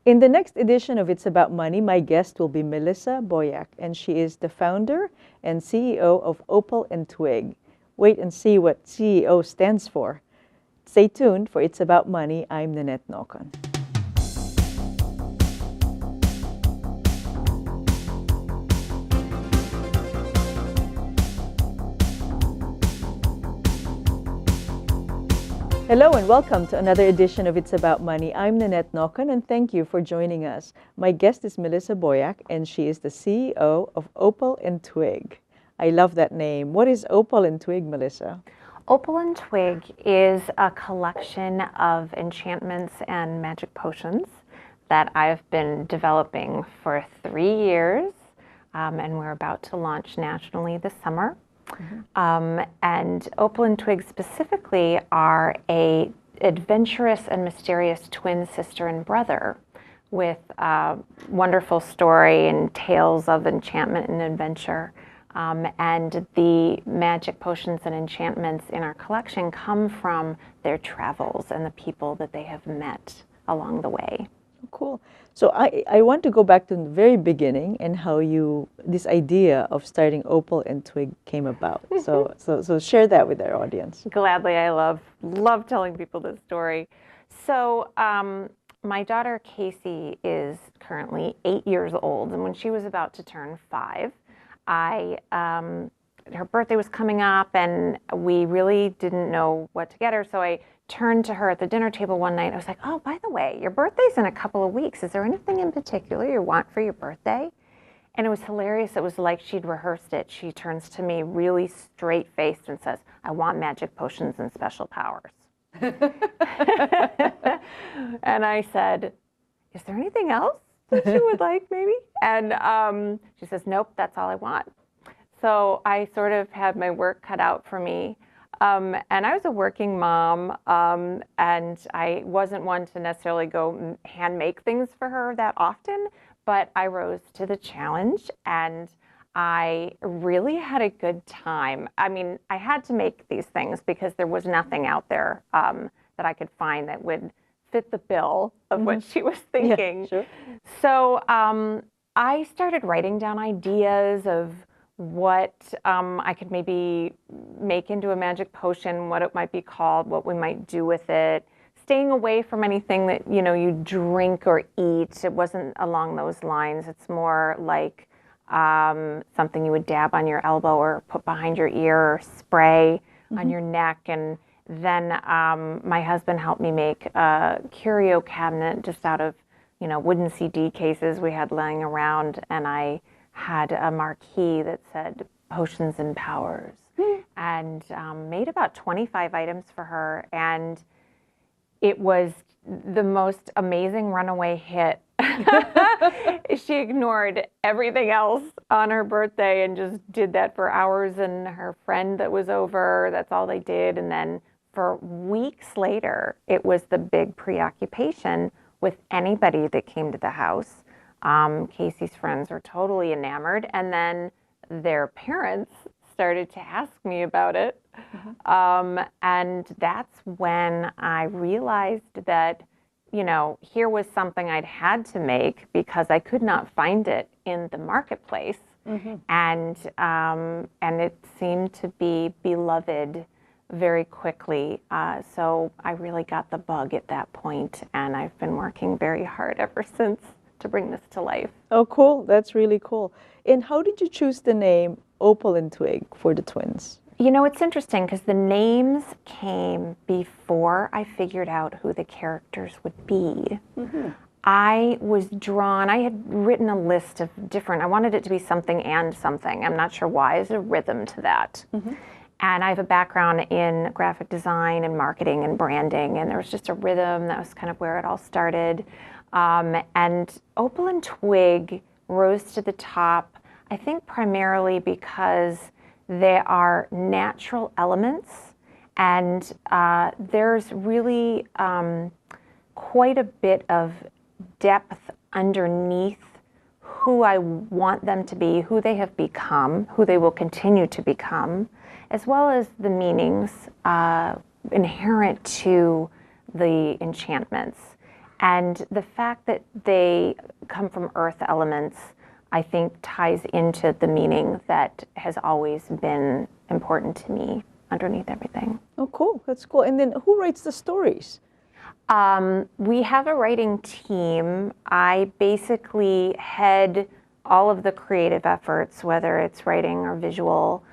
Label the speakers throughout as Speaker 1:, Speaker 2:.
Speaker 1: In the next edition of It's About Money, my guest will be Melissa Boyack, and she is the founder and CEO of Opal and Twig. Wait and see what CEO stands for. Stay tuned for It's About Money. I'm Nannette Nocon. Hello and welcome to another edition of It's About Money. I'm Nannette Nocon and thank you for joining us. My guest is Melissa Boyack and she is the CEO of Opal and Twig. I love that name. What is Opal and Twig, Melissa?
Speaker 2: Opal and Twig is a collection of enchantments and magic potions that I've been developing for 3 years, and we're about to launch nationally this summer. And Opal and Twig specifically are a adventurous and mysterious twin sister and brother with a wonderful story and tales of enchantment and adventure. And the magic potions and enchantments in our collection come from their travels and the people that they have met along the way.
Speaker 1: Cool. So I want to go back to the very beginning and how this idea of starting Opal and Twig came about. So share that with our audience.
Speaker 2: Gladly, I love telling people this story. So my daughter Casey is currently 8 years old, and when she was about to turn 5, her birthday was coming up, and we really didn't know what to get her. So I turned to her at the dinner table one night. I was like, "Oh, by the way, your birthday's in a couple of weeks. Is there anything in particular you want for your birthday?" And it was hilarious. It was like she'd rehearsed it. She turns to me really straight-faced and says, "I want magic potions and special powers." And I said, "Is there anything else that you would like maybe?" And she says, "Nope, that's all I want." So I sort of had my work cut out for me. And I was a working mom, and I wasn't one to necessarily go hand make things for her that often, but I rose to the challenge and I really had a good time. I mean, I had to make these things because there was nothing out there that I could find that would fit the bill of what she was thinking.
Speaker 1: Yeah, sure.
Speaker 2: So I started writing down ideas of what I could maybe make into a magic potion, what it might be called, what we might do with it, staying away from anything that, you drink or eat. It wasn't along those lines. It's more like something you would dab on your elbow or put behind your ear or spray on your neck. And then my husband helped me make a curio cabinet just out of, wooden CD cases we had laying around, and I had a marquee that said potions and powers, and made about 25 items for her, and it was the most amazing runaway hit. She ignored everything else on her birthday and just did that for hours, and her friend that was over, that's all they did. And then for weeks later, it was the big preoccupation with anybody that came to the house. Casey's friends were totally enamored, and then their parents started to ask me about it. And that's when I realized that, here was something I'd had to make because I could not find it in the marketplace. And it seemed to be beloved very quickly. So I really got the bug at that point, and I've been working very hard ever since to bring this to life.
Speaker 1: Oh, cool. That's really cool. And how did you choose the name Opal and Twig for the twins?
Speaker 2: It's interesting because the names came before I figured out who the characters would be. I was drawn, I had written a list of I wanted it to be something and something. I'm not sure why. There's a rhythm to that. And I have a background in graphic design and marketing and branding, and there was just a rhythm. That was kind of where it all started. And Opal and Twig rose to the top, I think primarily because they are natural elements, and there's really quite a bit of depth underneath who I want them to be, who they have become, who they will continue to become, as well as the meanings inherent to the enchantments. And the fact that they come from earth elements, I think, ties into the meaning that has always been important to me underneath everything.
Speaker 1: Oh, cool. That's cool. And then who writes the stories?
Speaker 2: We have a writing team. I basically head all of the creative efforts, whether it's writing or visual.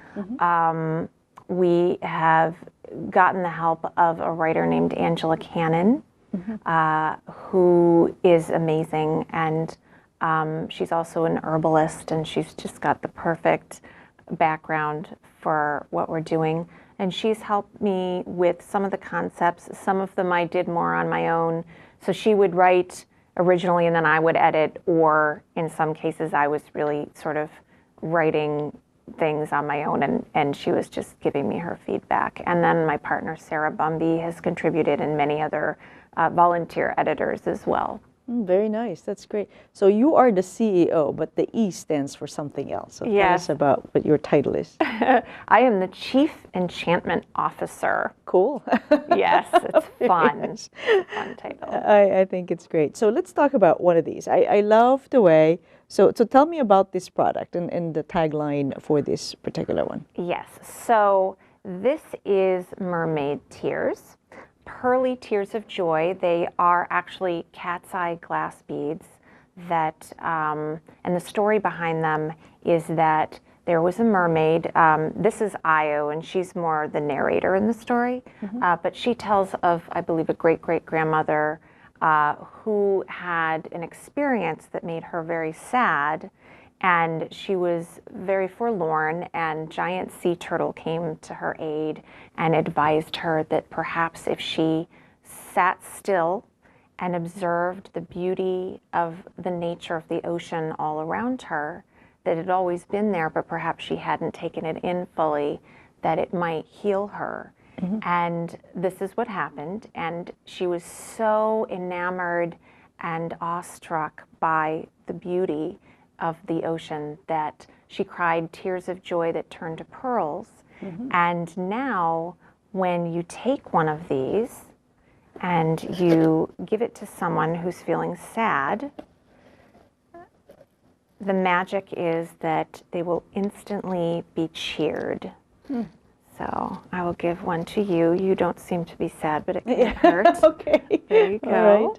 Speaker 2: We have gotten the help of a writer named Angela Cannon, who is amazing, and she's also an herbalist, and she's just got the perfect background for what we're doing. And she's helped me with some of the concepts. Some of them I did more on my own. So she would write originally and then I would edit, or in some cases I was really sort of writing things on my own, and she was just giving me her feedback. And then my partner Sarah Bumby has contributed, and many other volunteer editors as well.
Speaker 1: Very nice. That's great. So you are the CEO, but the E stands for something else. So tell us about what your title is.
Speaker 2: I am the Chief Enchantment Officer.
Speaker 1: Cool.
Speaker 2: Yes, it's fun. Nice. It's a fun title.
Speaker 1: I think it's great. So let's talk about one of these. I love the way, so tell me about this product and the tagline for this particular one.
Speaker 2: Yes. So this is Mermaid Tears. Pearly tears of joy. They are actually cat's eye glass beads that, and the story behind them is that there was a mermaid. This is Io, and she's more the narrator in the story, but she tells of, I believe, a great-great-grandmother who had an experience that made her very sad, and she was very forlorn, and giant sea turtle came to her aid and advised her that perhaps if she sat still and observed the beauty of the nature of the ocean all around her, that had always been there, but perhaps she hadn't taken it in fully, that it might heal her. And this is what happened, and she was so enamored and awestruck by the beauty of the ocean that she cried tears of joy that turned to pearls. And now when you take one of these and you give it to someone who's feeling sad, the magic is that they will instantly be cheered. So I will give one to you. You don't seem to be sad, but it can't hurt.
Speaker 1: Okay.
Speaker 2: There you go.
Speaker 1: All right.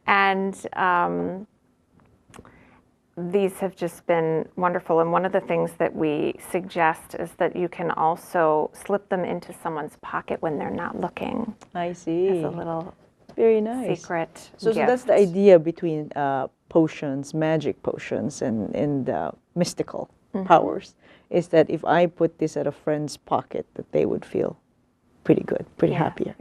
Speaker 2: And these have just been wonderful. And one of the things that we suggest is that you can also slip them into someone's pocket when they're not looking.
Speaker 1: I see.
Speaker 2: As a little
Speaker 1: very nice
Speaker 2: secret
Speaker 1: So
Speaker 2: gift.
Speaker 1: that's the idea between potions, magic potions, and mystical powers, is that if I put this at a friend's pocket, that they would feel pretty good, pretty happy.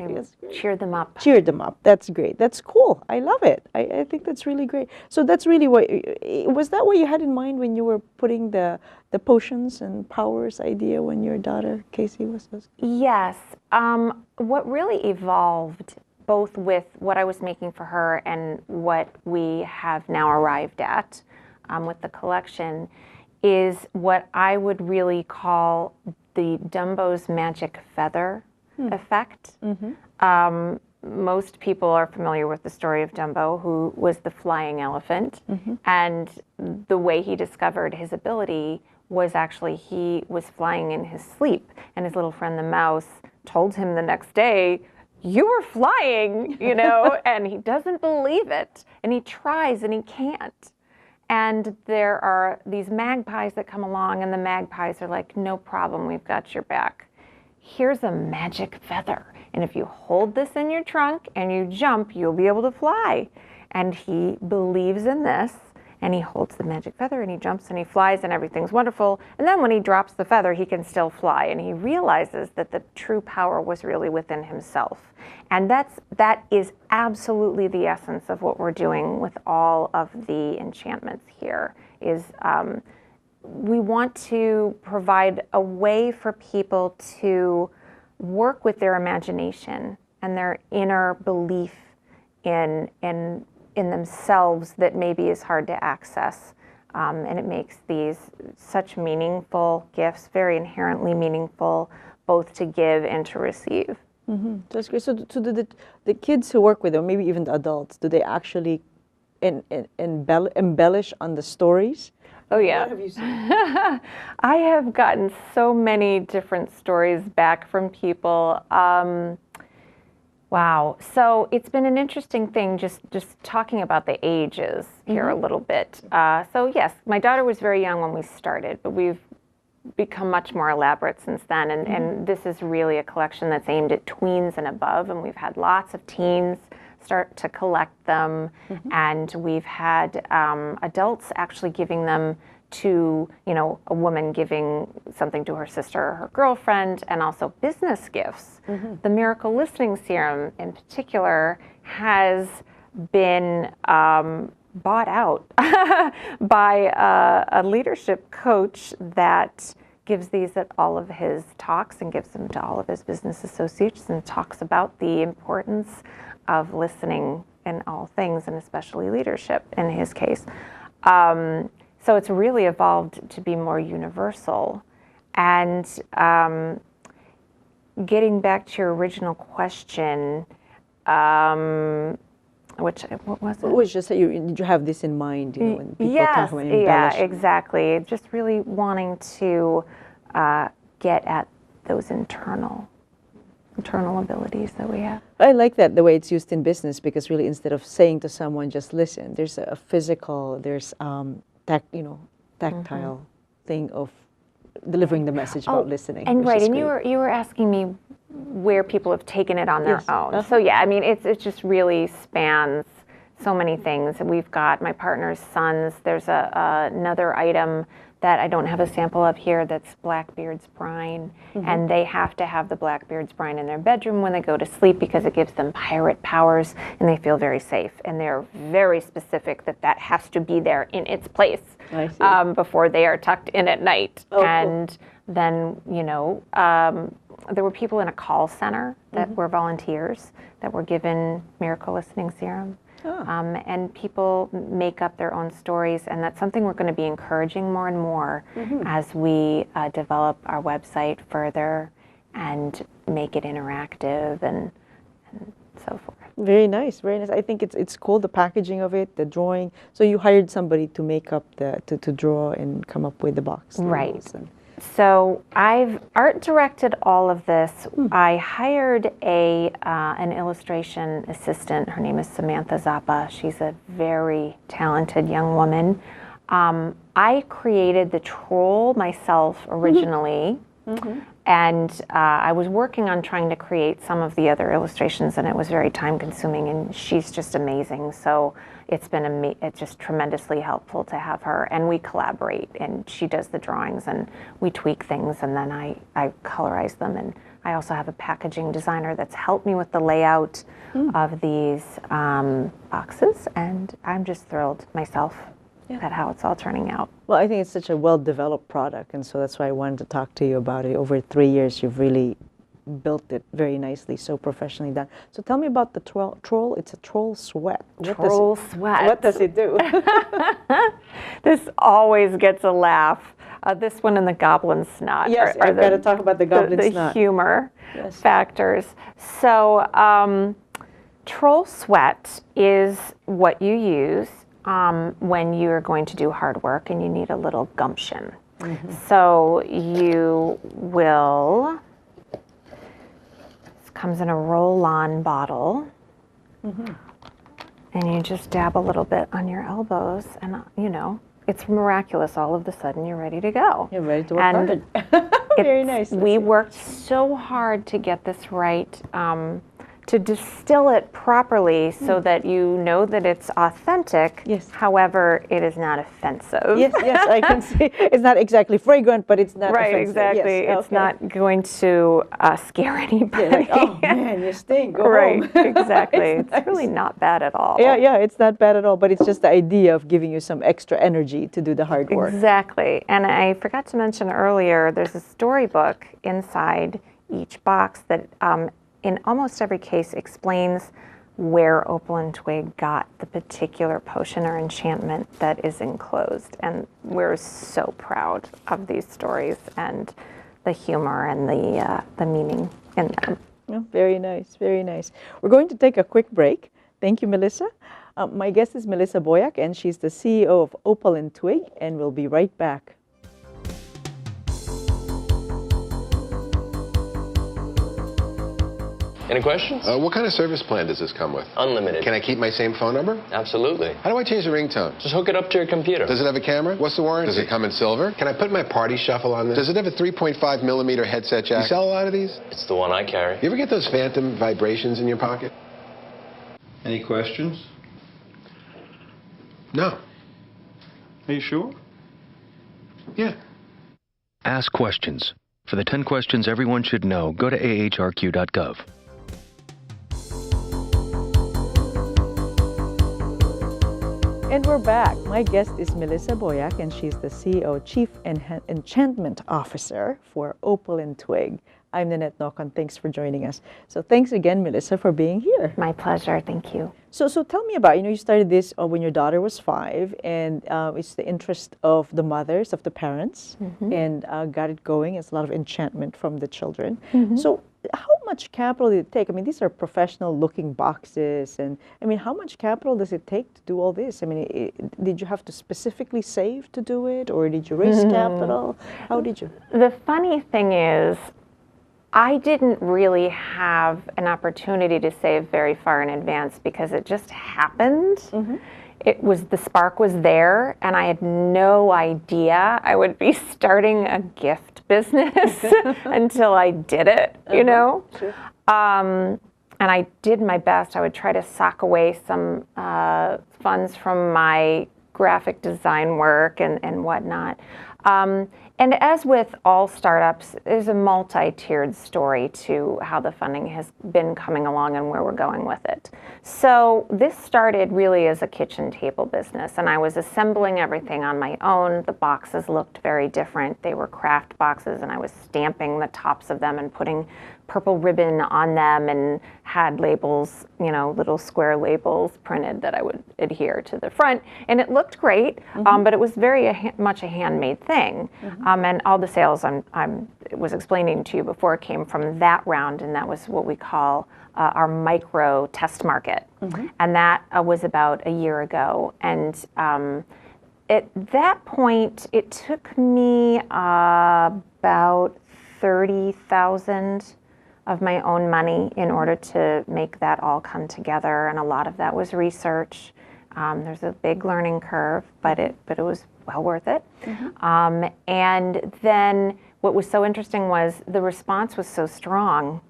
Speaker 2: Cheer them up.
Speaker 1: Cheer them up. That's great. That's cool. I love it. I think that's really great. So that's really what, was that what you had in mind when you were putting the potions and powers idea when your daughter, Casey, was?
Speaker 2: Yes. What really evolved, both with what I was making for her and what we have now arrived at with the collection, is what I would really call the Dumbos magic feather effect. Most people are familiar with the story of Dumbo, who was the flying elephant, and the way he discovered his ability was actually he was flying in his sleep, and his little friend the mouse told him the next day, "You were flying," you know, and he doesn't believe it, and he tries and he can't. And there are these magpies that come along, and the magpies are like, "No problem, we've got your back. Here's a magic feather, and if you hold this in your trunk and you jump, you'll be able to fly." And he believes in this, and he holds the magic feather, and he jumps and he flies, and everything's wonderful. And then when he drops the feather, he can still fly, and he realizes that the true power was really within himself. And that is absolutely the essence of what we're doing with all of the enchantments here, is we want to provide a way for people to work with their imagination and their inner belief in themselves that maybe is hard to access. And it makes these such meaningful gifts, very inherently meaningful, both to give and to receive.
Speaker 1: That's great. So the kids who work with them, maybe even the adults, do they actually embellish on the stories?
Speaker 2: Oh, yeah.
Speaker 1: What have you seen?
Speaker 2: I have gotten so many different stories back from people. Wow. So it's been an interesting thing just talking about the ages here a little bit. So yes, my daughter was very young when we started, but we've become much more elaborate since then. And this is really a collection that's aimed at tweens and above. And we've had lots of teens start to collect them. And we've had adults actually giving them to, a woman giving something to her sister or her girlfriend, and also business gifts. The Miracle Listening Serum in particular has been bought out by a leadership coach that gives these at all of his talks and gives them to all of his business associates and talks about the importance of listening in all things, and especially leadership in his case. So it's really evolved to be more universal. And getting back to your original question, what was it?
Speaker 1: It was just that you have this in mind, when people
Speaker 2: Yes,
Speaker 1: talk about embellish.
Speaker 2: yeah, exactly. Just really wanting to get at those internal abilities that we have.
Speaker 1: I like that, the way it's used in business, because really instead of saying to someone, just listen, there's a physical, there's tactile thing of delivering the message about listening.
Speaker 2: And
Speaker 1: which
Speaker 2: right,
Speaker 1: is
Speaker 2: and
Speaker 1: great.
Speaker 2: you were asking me where people have taken it on their
Speaker 1: Yes.
Speaker 2: own. So yeah, I mean, it just really spans so many things. We've got my partner's sons. There's another item that I don't have a sample of here that's Blackbeard's brine, and they have to have the Blackbeard's brine in their bedroom when they go to sleep because it gives them pirate powers and they feel very safe, and they're very specific that has to be there in its place
Speaker 1: I see.
Speaker 2: before they are tucked in at night.
Speaker 1: Oh, cool.
Speaker 2: And then, there were people in a call center that were volunteers that were given Miracle Listening Serum. And people make up their own stories, and that's something we're going to be encouraging more and more as we develop our website further and make it interactive and so forth.
Speaker 1: Very nice, very nice. I think it's cool, the packaging of it, the drawing. So you hired somebody to make up to draw and come up with the box.
Speaker 2: Right.
Speaker 1: labels and-
Speaker 2: So I've art directed all of this. I hired an illustration assistant. Her name is Samantha Zappa. She's a very talented young woman. I created the troll myself originally, and I was working on trying to create some of the other illustrations, and it was very time consuming, and she's just amazing. So it's been it's just tremendously helpful to have her, and we collaborate, and she does the drawings and we tweak things, and then I colorize them. And I also have a packaging designer that's helped me with the layout of these boxes, and I'm just thrilled myself at how it's all turning out.
Speaker 1: Well, I think it's such a well-developed product, and so that's why I wanted to talk to you about it. Over 3 years, you've really built it very nicely, so professionally done. So tell me about the troll. It's a troll sweat.
Speaker 2: Troll sweat.
Speaker 1: What does it do?
Speaker 2: This always gets a laugh. This one and the goblin snot.
Speaker 1: Yes, I've got to talk about the goblin snot.
Speaker 2: The humor
Speaker 1: Yes.
Speaker 2: factors. So troll sweat is what you use when you're going to do hard work and you need a little gumption. So you will, this comes in a roll-on bottle, and you just dab a little bit on your elbows, and it's miraculous. All of a sudden, you're ready to go.
Speaker 1: You're ready to work hard. Very nice.
Speaker 2: We worked so hard to get this right, to distill it properly so that you know that it's authentic.
Speaker 1: Yes.
Speaker 2: However, it is not offensive.
Speaker 1: Yes, I can see. It's not exactly fragrant, but it's not
Speaker 2: Right,
Speaker 1: offensive.
Speaker 2: exactly.
Speaker 1: Yes,
Speaker 2: It's
Speaker 1: okay.
Speaker 2: not going to scare anybody.
Speaker 1: Yeah, like, oh man, you stink. Go
Speaker 2: Right,
Speaker 1: home.
Speaker 2: exactly.
Speaker 1: It's
Speaker 2: It's really not bad at all.
Speaker 1: Yeah, it's not bad at all, but it's just the idea of giving you some extra energy to do the hard work.
Speaker 2: Exactly. And I forgot to mention earlier, there's a storybook inside each box that in almost every case explains where Opal and Twig got the particular potion or enchantment that is enclosed. And we're so proud of these stories and the humor and the meaning in them.
Speaker 1: Oh, very nice, very nice. We're going to take a quick break. Thank you, Melissa. My guest is Melissa Boyack, and she's the CEO of Opal and Twig, and we'll be right back.
Speaker 3: Any questions?
Speaker 4: What kind of service plan does this come with?
Speaker 3: Unlimited.
Speaker 4: Can I keep my same phone number?
Speaker 3: Absolutely.
Speaker 4: How do I change the ringtone?
Speaker 3: Just hook it up to your computer.
Speaker 4: Does it have a camera? What's the warranty? Does it come in silver? Can I put my party shuffle on this? Does it have a 3.5 millimeter headset jack? You sell a lot of these?
Speaker 3: It's the one I carry.
Speaker 4: You ever get those phantom vibrations in your pocket?
Speaker 5: Any questions?
Speaker 4: No.
Speaker 5: Are you sure?
Speaker 4: Yeah.
Speaker 6: Ask questions. For the 10 questions everyone should know, go to ahrq.gov.
Speaker 1: And we're back. My guest is Melissa Boyack, and she's the CEO, Chief Enchantment Officer for Opal and Twig. I'm Nannette Nocon. Thanks for joining us. So thanks again, Melissa, for being here.
Speaker 2: My pleasure. Thank you.
Speaker 1: So tell me about, you started this when your daughter was 5, and it's the interest of the mothers, of the parents, and got it going. It's a lot of enchantment from the children. So how much capital did it take? I mean, these are professional-looking boxes, and I mean, how much capital does it take to do all this? I mean, did you have to specifically save to do it, or did you raise capital? How did you?
Speaker 2: The funny thing is, I didn't really have an opportunity to save very far in advance because it just happened. The spark was there, and I had no idea I would be starting a gift business until I did it, you know?
Speaker 1: Sure.
Speaker 2: And I did my best. I would try to sock away some funds from my graphic design work and whatnot. And as with all startups, there's a multi-tiered story to how the funding has been coming along and where we're going with it. So this started really as a kitchen table business, and I was assembling everything on my own. The boxes looked very different. They were craft boxes, and I was stamping the tops of them and putting purple ribbon on them and had labels, little square labels printed that I would adhere to the front. And it looked great, but it was very much a handmade thing. And all the sales I was explaining to you before came from that round, and that was what we call our Microtest Market. And that was about a year ago. And at that point, it took me about $30,000 of my own money in order to make that all come together, and a lot of that was research. There's a big learning curve, but it was well worth it. And then what was so interesting was the response was so strong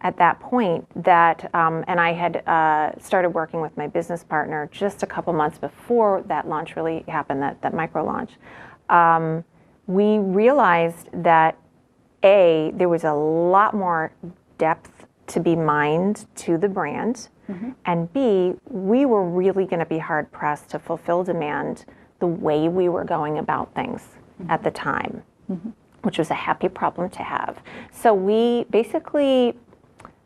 Speaker 2: at that point that, and I had started working with my business partner just a couple months before that launch really happened, that micro launch. We realized that there was a lot more depth to be mined to the brand, and B, we were really going to be hard pressed to fulfill demand the way we were going about things at the time, which was a happy problem to have. So we basically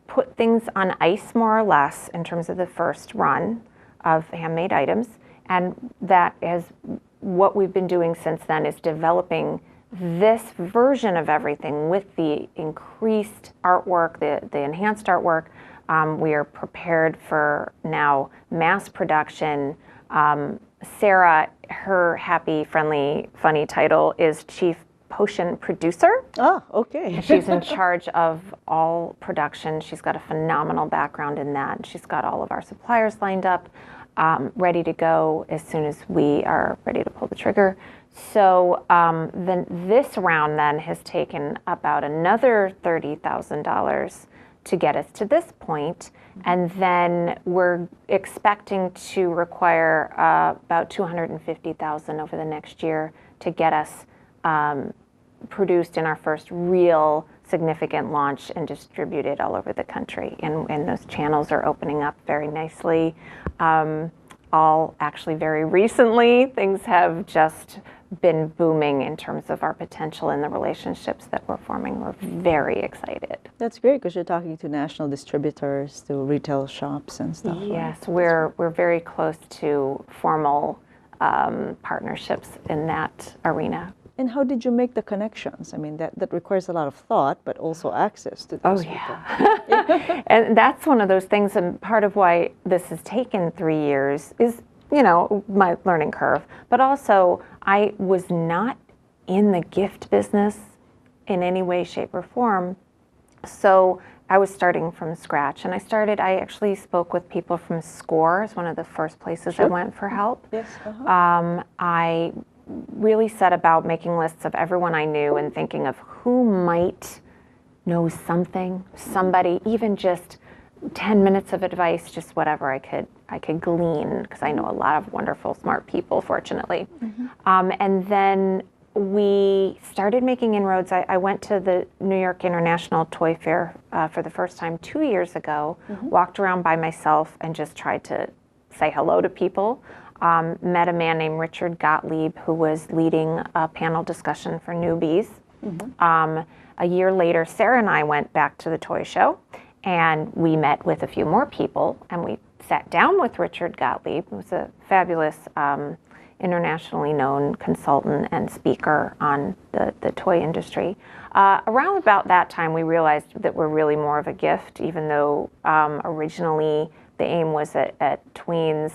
Speaker 2: put things on ice more or less in terms of the first run of handmade items, and that is what we've been doing since then, is developing this version of everything with the increased artwork, the enhanced artwork. We are prepared for now mass production. Sarah, her happy, friendly, funny title is Chief Potion Producer.
Speaker 1: Ah, okay.
Speaker 2: She's in charge of all production. She's got a phenomenal background in that. She's got all of our suppliers lined up, ready to go as soon as we are ready to pull the trigger. So then this round then has taken about another $30,000 to get us to this point, and then we're expecting to require about $250,000 over the next year to get us produced in our first real significant launch and distributed all over the country. And those channels are opening up very nicely. All actually very recently, things have just been booming in terms of our potential and the relationships that we're forming. We're very excited.
Speaker 1: That's great, because you're talking to national distributors, to retail shops and stuff.
Speaker 2: Yes, we're very close to formal partnerships in that arena.
Speaker 1: And how did you make the connections? I mean, that requires a lot of thought, but also access to those people.
Speaker 2: And that's one of those things, and part of why this has taken 3 years is, you know, my learning curve. But also, I was not in the gift business in any way, shape, or form. So I was starting from scratch. And I actually spoke with people from SCORE, as one of the first places I went for help.
Speaker 1: Yes.
Speaker 2: I really set about making lists of everyone I knew and thinking of who might know something, somebody, even just 10 minutes of advice, just whatever I could glean, because I know a lot of wonderful, smart people, fortunately. And then we started making inroads. I went to the New York International Toy Fair for the first time 2 years ago, walked around by myself and just tried to say hello to people. Met a man named Richard Gottlieb, who was leading a panel discussion for newbies. A year later, Sarah and I went back to the toy show, and we met with a few more people, and we sat down with Richard Gottlieb, who was a fabulous internationally known consultant and speaker on the toy industry. Around about that time, we realized that we're really more of a gift, even though originally the aim was at tweens.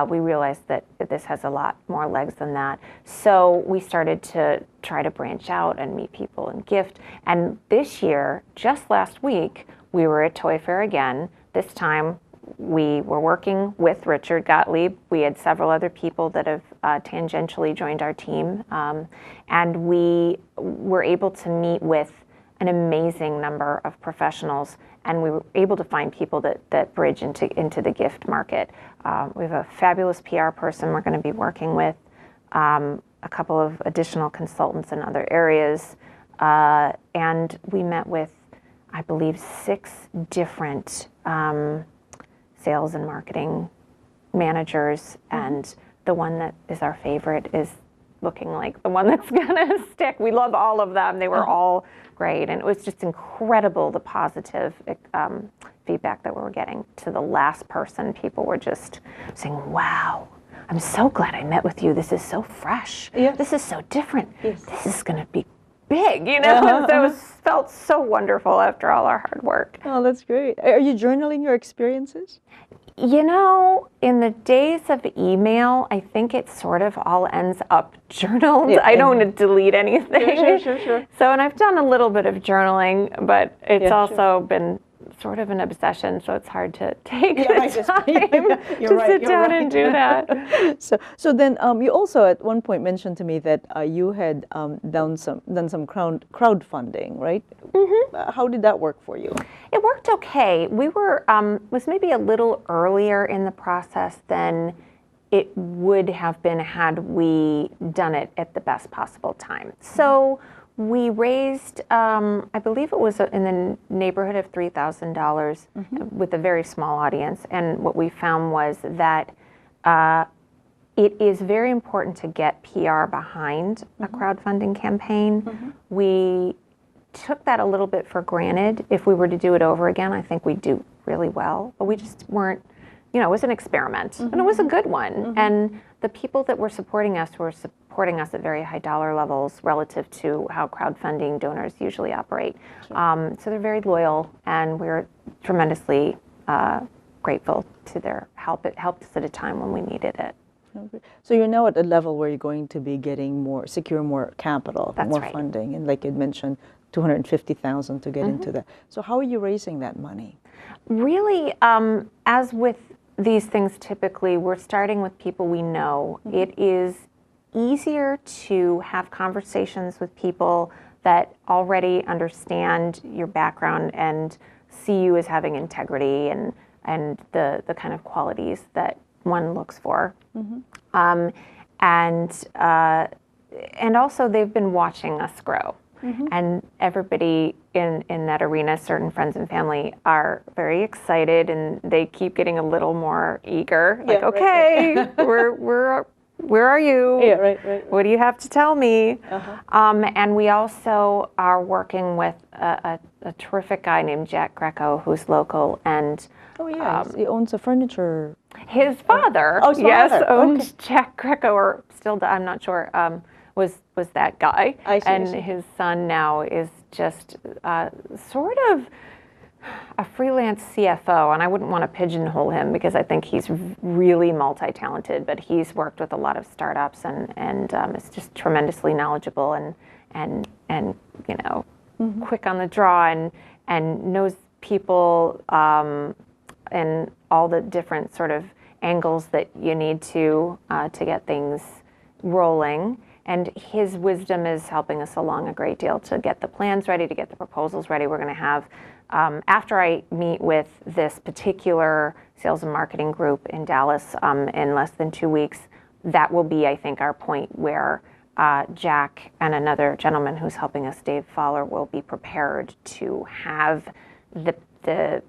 Speaker 2: We realized that this has a lot more legs than that. So we started to try to branch out and meet people and gift. And this year, just last week, we were at Toy Fair again. This time, we were working with Richard Gottlieb. We had several other people that have tangentially joined our team. And we were able to meet with an amazing number of professionals, and we were able to find people that bridge into the gift market. We have a fabulous PR person we're going to be working with, a couple of additional consultants in other areas, and we met with, I believe, 6 different sales and marketing managers, and the one that is our favorite is looking like the one that's gonna stick. We love all of them. They were all great, and it was just incredible, the positive feedback that we were getting. To the last person, people were just saying, wow, I'm so glad I met with you. This is so fresh.
Speaker 1: Yes.
Speaker 2: This is so different.
Speaker 1: Yes.
Speaker 2: This is gonna be big, you know? So it felt so wonderful after all our hard work.
Speaker 1: Oh, that's great. Are you journaling your experiences?
Speaker 2: You know, in the days of email, I think it sort of all ends up journaled.
Speaker 1: Yeah,
Speaker 2: I don't want to delete anything.
Speaker 1: Sure.
Speaker 2: So, and I've done a little bit of journaling, but it's also been sort of an obsession, so it's hard to take the time to sit down and do that.
Speaker 1: So then you also at one point mentioned to me that you had done some crowdfunding, right? How did that work for you?
Speaker 2: It worked okay. We were was maybe a little earlier in the process than it would have been had we done it at the best possible time. So we raised, I believe it was in the neighborhood of $3,000 with a very small audience. And what we found was that it is very important to get PR behind a crowdfunding campaign. We took that a little bit for granted. If we were to do it over again, I think we'd do really well. But we just weren't, you know, it was an experiment. And it was a good one. And the people that were supporting us at very high dollar levels relative to how crowdfunding donors usually operate. So they're very loyal, and we're tremendously grateful to their help. It helped us at a time when we needed it.
Speaker 1: Okay. So you're now at a level where you're going to be getting secure more capital, more funding, and like you mentioned, $250,000 to get into that. So how are you raising that money?
Speaker 2: Really, as with these things, typically we're starting with people we know. It is easier to have conversations with people that already understand your background and see you as having integrity and the kind of qualities that one looks for. And also they've been watching us grow. And everybody in that arena, certain friends and family, are very excited, and they keep getting a little more eager. Like, okay, where are you?
Speaker 1: Yeah, right.
Speaker 2: What do you have to tell me? And we also are working with a terrific guy named Jack Greco, who's local, and
Speaker 1: he owns a furniture.
Speaker 2: His father, owned Jack Greco, or still, I'm not sure, was was that guy.
Speaker 1: I see,
Speaker 2: and his son now is just sort of a freelance CFO, and I wouldn't want to pigeonhole him because I think he's really multi-talented, but he's worked with a lot of startups and is just tremendously knowledgeable and you know, quick on the draw and knows people and all the different sort of angles that you need to get things rolling. And his wisdom is helping us along a great deal to get the plans ready, to get the proposals ready. We're going to have, after I meet with this particular sales and marketing group in Dallas in less than 2 weeks, that will be, I think, our point where Jack and another gentleman who's helping us, Dave Fowler, will be prepared to have the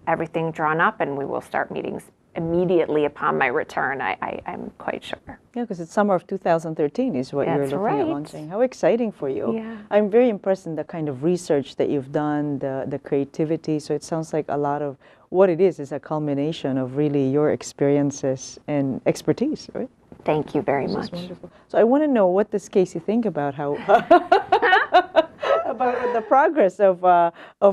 Speaker 2: everything drawn up, and we will start meetings immediately upon my return, I'm quite sure.
Speaker 1: Yeah, because it's summer of 2013 is what you're
Speaker 2: That's
Speaker 1: looking
Speaker 2: right.
Speaker 1: at launching. How exciting for you.
Speaker 2: Yeah.
Speaker 1: I'm very impressed in the kind of research that you've done, the creativity. So it sounds like a lot of what it is a culmination of really your experiences and expertise, right?
Speaker 2: Thank you very much.
Speaker 1: Wonderful. So I want to know, what does Casey think about how about the progress of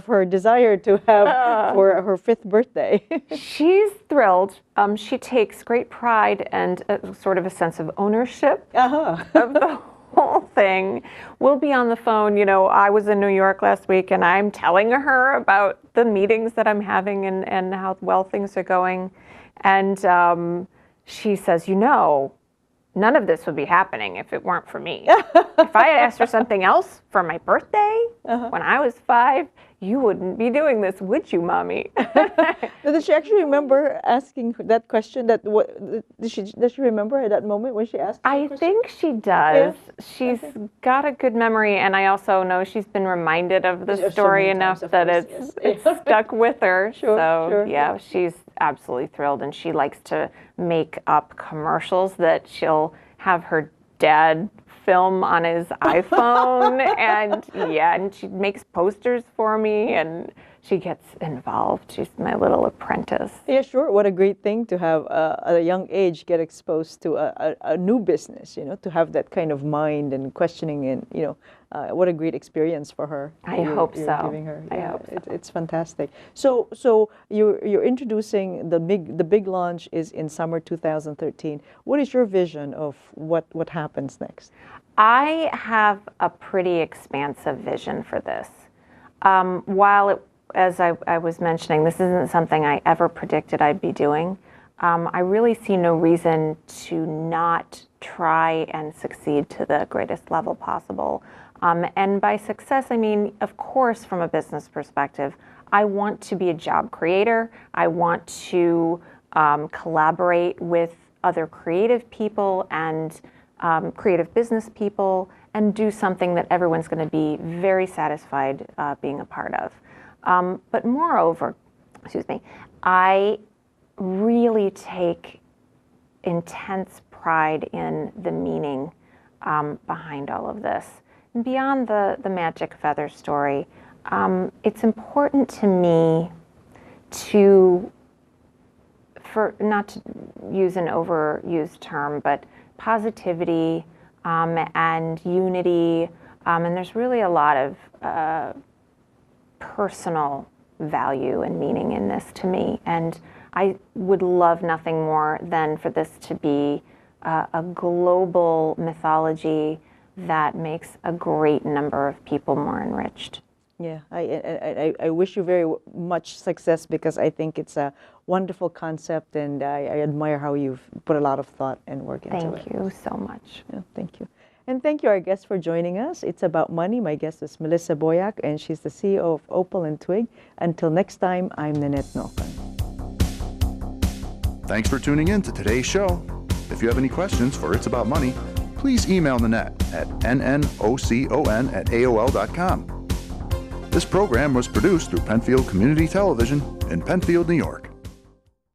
Speaker 1: her desire to have for her 5th birthday?
Speaker 2: She's thrilled. She takes great pride and sort of a sense of ownership of the whole thing. We'll be on the phone. You know, I was in New York last week, and I'm telling her about the meetings that I'm having and how well things are going. And she says, you know, none of this would be happening if it weren't for me. If I had asked for something else for my birthday when I was 5, you wouldn't be doing this, would you, Mommy?
Speaker 1: Does she actually remember asking that question? Does she remember at that moment when she asked?
Speaker 2: I think she does. Yeah. She's got a good memory, and I also know she's been reminded of the story enough that it's stuck with her. So yeah, she's absolutely thrilled, and she likes to make up commercials that she'll have her dad film on his iPhone, and she makes posters for me, and she gets involved. She's my little apprentice.
Speaker 1: Yeah, sure. What a great thing to have at a young age get exposed to a new business, you know, to have that kind of mind and questioning, and, you know, what a great experience for her.
Speaker 2: I hope so.
Speaker 1: Giving her.
Speaker 2: I hope so.
Speaker 1: It's fantastic. So you're introducing the big launch is in summer 2013. What is your vision of what happens next?
Speaker 2: I have a pretty expansive vision for this. While as I was mentioning, this isn't something I ever predicted I'd be doing. I really see no reason to not try and succeed to the greatest level possible. And by success, I mean, of course, from a business perspective, I want to be a job creator. I want to collaborate with other creative people and creative business people and do something that everyone's going to be very satisfied being a part of. But moreover, I really take intense pride in the meaning behind all of this. And beyond the magic feather story, it's important to me for not to use an overused term, but positivity and unity, and there's really a lot of personal value and meaning in this to me, and I would love nothing more than for this to be a global mythology that makes a great number of people more enriched.
Speaker 1: Yeah, I wish you very much success, because I think it's a wonderful concept, and I admire how you've put a lot of thought and work into it.
Speaker 2: Thank you so much.
Speaker 1: Yeah, thank you. And thank you, our guest, for joining us. It's About Money. My guest is Melissa Boyack, and she's the CEO of Opal and Twig. Until next time, I'm Nannette Nocon.
Speaker 7: Thanks for tuning in to today's show. If you have any questions for It's About Money, please email Nannette at nnocon@aol.com. This program was produced through Penfield Community Television in Penfield, New York.